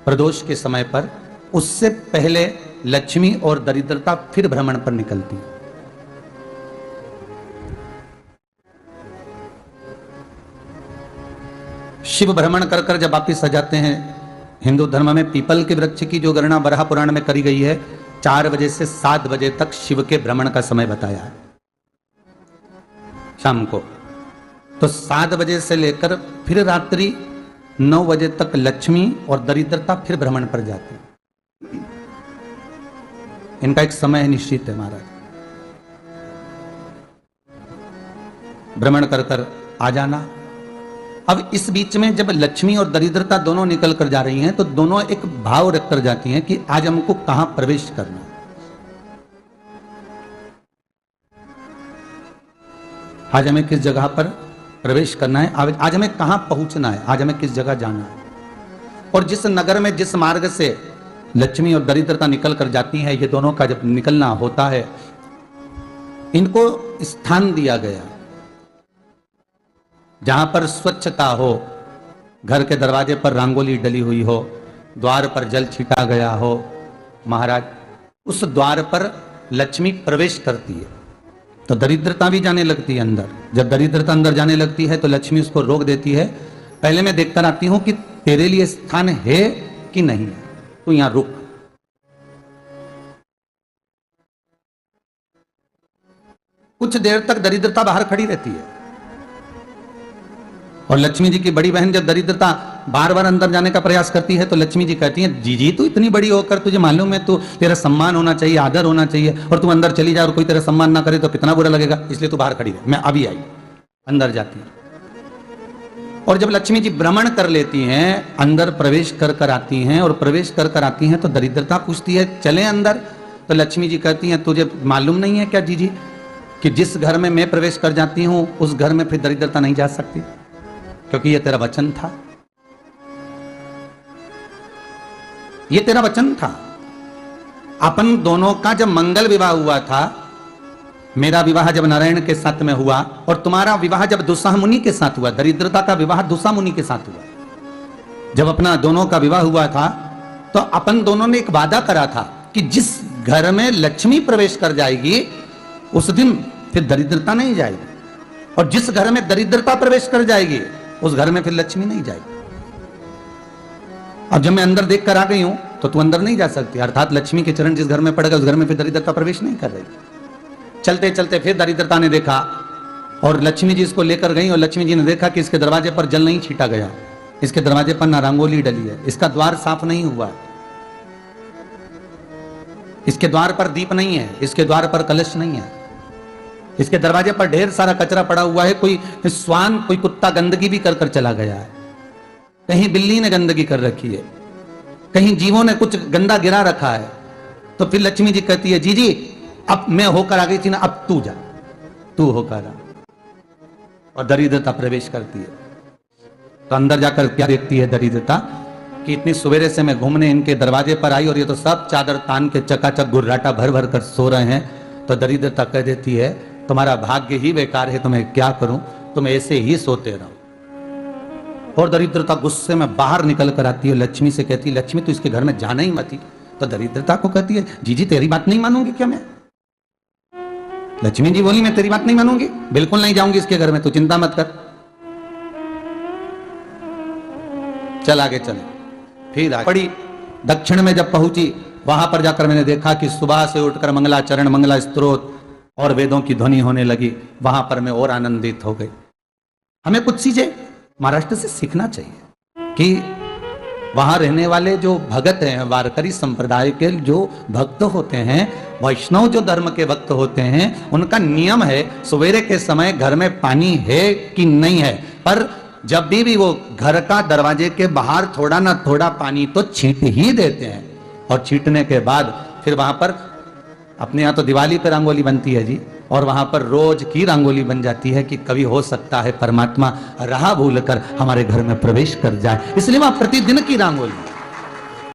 प्रदोष के समय पर, उससे पहले लक्ष्मी और दरिद्रता फिर भ्रमण पर निकलती है। शिव भ्रमण कर कर जब वापिस आ जाते हैं, हिंदू धर्म में पीपल के वृक्ष की जो गणना बराह पुराण में करी गई है, 4 बजे से 7 बजे तक शिव के भ्रमण का समय बताया है शाम को। तो 7 बजे से लेकर फिर रात्रि 9 बजे तक लक्ष्मी और दरिद्रता फिर भ्रमण पर जाती है। इनका एक समय निश्चित है महाराज, भ्रमण कर कर आ जाना। अब इस बीच में जब लक्ष्मी और दरिद्रता दोनों निकल कर जा रही हैं, तो दोनों एक भाव रख कर जाती हैं कि आज हमको कहां प्रवेश करना है, आज हमें किस जगह पर प्रवेश करना है, आज हमें कहां पहुंचना है, आज हमें किस जगह जाना है। और जिस नगर में जिस मार्ग से लक्ष्मी और दरिद्रता निकल कर जाती हैं, ये दोनों का जब निकलना होता है, इनको स्थान दिया गया जहां पर स्वच्छता हो, घर के दरवाजे पर रंगोली डली हुई हो, द्वार पर जल छिटा गया हो। महाराज, उस द्वार पर लक्ष्मी प्रवेश करती है तो दरिद्रता भी जाने लगती है अंदर। जब दरिद्रता अंदर जाने लगती है तो लक्ष्मी उसको रोक देती है, पहले मैं देखकर आती हूं कि तेरे लिए स्थान है कि नहीं है, तू यहां रुक। कुछ देर तक दरिद्रता बाहर खड़ी रहती है और लक्ष्मी जी की बड़ी बहन जब दरिद्रता बार बार अंदर जाने का प्रयास करती है तो लक्ष्मी जी कहती हैं, जीजी तू इतनी बड़ी होकर तुझे मालूम है, तू तेरा सम्मान होना चाहिए, आदर होना चाहिए, और तू अंदर चली जाए और कोई तेरा सम्मान ना करे तो कितना बुरा लगेगा, इसलिए तू बाहर खड़ी रहे। मैं अभी आई। अंदर जाती है और जब लक्ष्मी जी भ्रमण कर लेती हैं, अंदर प्रवेश कर कर आती हैं, और प्रवेश कर कर आती हैं तो दरिद्रता पूछती है चले अंदर। तो लक्ष्मी जी कहती हैं, तुझे मालूम नहीं है क्या जीजी कि जिस घर में मैं प्रवेश कर जाती हूं उस घर में फिर दरिद्रता नहीं जा सकती, क्योंकि यह तेरा वचन था, यह तेरा वचन था। अपन दोनों का जब मंगल विवाह हुआ था, मेरा विवाह जब नारायण के साथ में हुआ और तुम्हारा विवाह जब दुस्साह मुनि के साथ हुआ, दरिद्रता का विवाह दुस्साह मुनि के साथ हुआ। जब अपना दोनों का विवाह हुआ था तो अपन दोनों ने एक वादा करा था कि जिस घर में लक्ष्मी प्रवेश कर जाएगी उस दिन फिर दरिद्रता नहीं जाएगी, और जिस घर में दरिद्रता प्रवेश कर जाएगी उस घर में फिर लक्ष्मी नहीं जाएगी। अब जब मैं अंदर देख कर आ गई हूं तो तू अंदर नहीं जा सकती, अर्थात लक्ष्मी के चरण जिस घर में पड़ गए उस घर में फिर दरिद्रता प्रवेश नहीं कर रही। चलते चलते फिर दरिद्रता ने देखा और लक्ष्मी जी इसको लेकर गई, और लक्ष्मी जी ने देखा कि इसके दरवाजे पर जल नहीं छीटा गया, इसके दरवाजे पर ना रंगोली डली है, इसका द्वार साफ नहीं हुआ, इसके द्वार पर दीप नहीं है, इसके द्वार पर कलश नहीं है, इसके दरवाजे पर ढेर सारा कचरा पड़ा हुआ है, कोई स्वान कोई कुत्ता गंदगी भी कर कर चला गया है, कहीं बिल्ली ने गंदगी कर रखी है, कहीं जीवों ने कुछ गंदा गिरा रखा है। तो फिर लक्ष्मी जी कहती है, जीजी अब मैं होकर आ गई थी ना, अब तू जा, तू होकर आ। और दरिद्रता प्रवेश करती है। तो अंदर जाकर क्या देखती है दरिद्रता कि इतनी सवेरे से मैं घूमने इनके दरवाजे पर आई और ये तो सब चादर तान के चकाचक गुर्राटा भर भर कर सो रहे हैं। तो दरिद्रता कह देती है, तुम्हारा भाग्य ही बेकार है, तुम्हें क्या करूं, तुम ऐसे ही सोते रहो। और दरिद्रता गुस्से में बाहर निकल कर आती है, लक्ष्मी से कहती है, लक्ष्मी तू इसके घर में जाना ही मत ही। तो दरिद्रता को कहती है, जीजी तेरी बात नहीं मानूंगी क्या मैं? लक्ष्मी जी बोली, मैं तेरी बात नहीं मानूंगी, बिल्कुल नहीं जाऊंगी इसके घर में, तू चिंता मत कर। चल आगे चले। फिर आगे पड़ी, दक्षिण में जब पहुंची वहां पर जाकर मैंने देखा कि सुबह से उठकर मंगलाचरण, मंगला स्तोत्र और वेदों की ध्वनि होने लगी। वहां पर मैं और आनंदित हो गई। हमें कुछ चीजें महाराष्ट्र से सीखना चाहिए कि वहां रहने वाले जो भगत हैं, वारकरी संप्रदाय के जो भक्त होते हैं, वैष्णव जो धर्म के भक्त होते हैं, उनका नियम है सवेरे के समय घर में पानी है कि नहीं है, पर जब भी वो घर का दरवाजे के बाहर थोड़ा ना थोड़ा पानी तो छींट ही देते हैं। और छींटने के बाद फिर वहां पर अपने यहाँ तो दिवाली पे रंगोली बनती है जी, और वहां पर रोज की रंगोली बन जाती है कि कभी हो सकता है परमात्मा राह भूल कर हमारे घर में प्रवेश कर जाए, इसलिए वहां प्रतिदिन की रंगोली।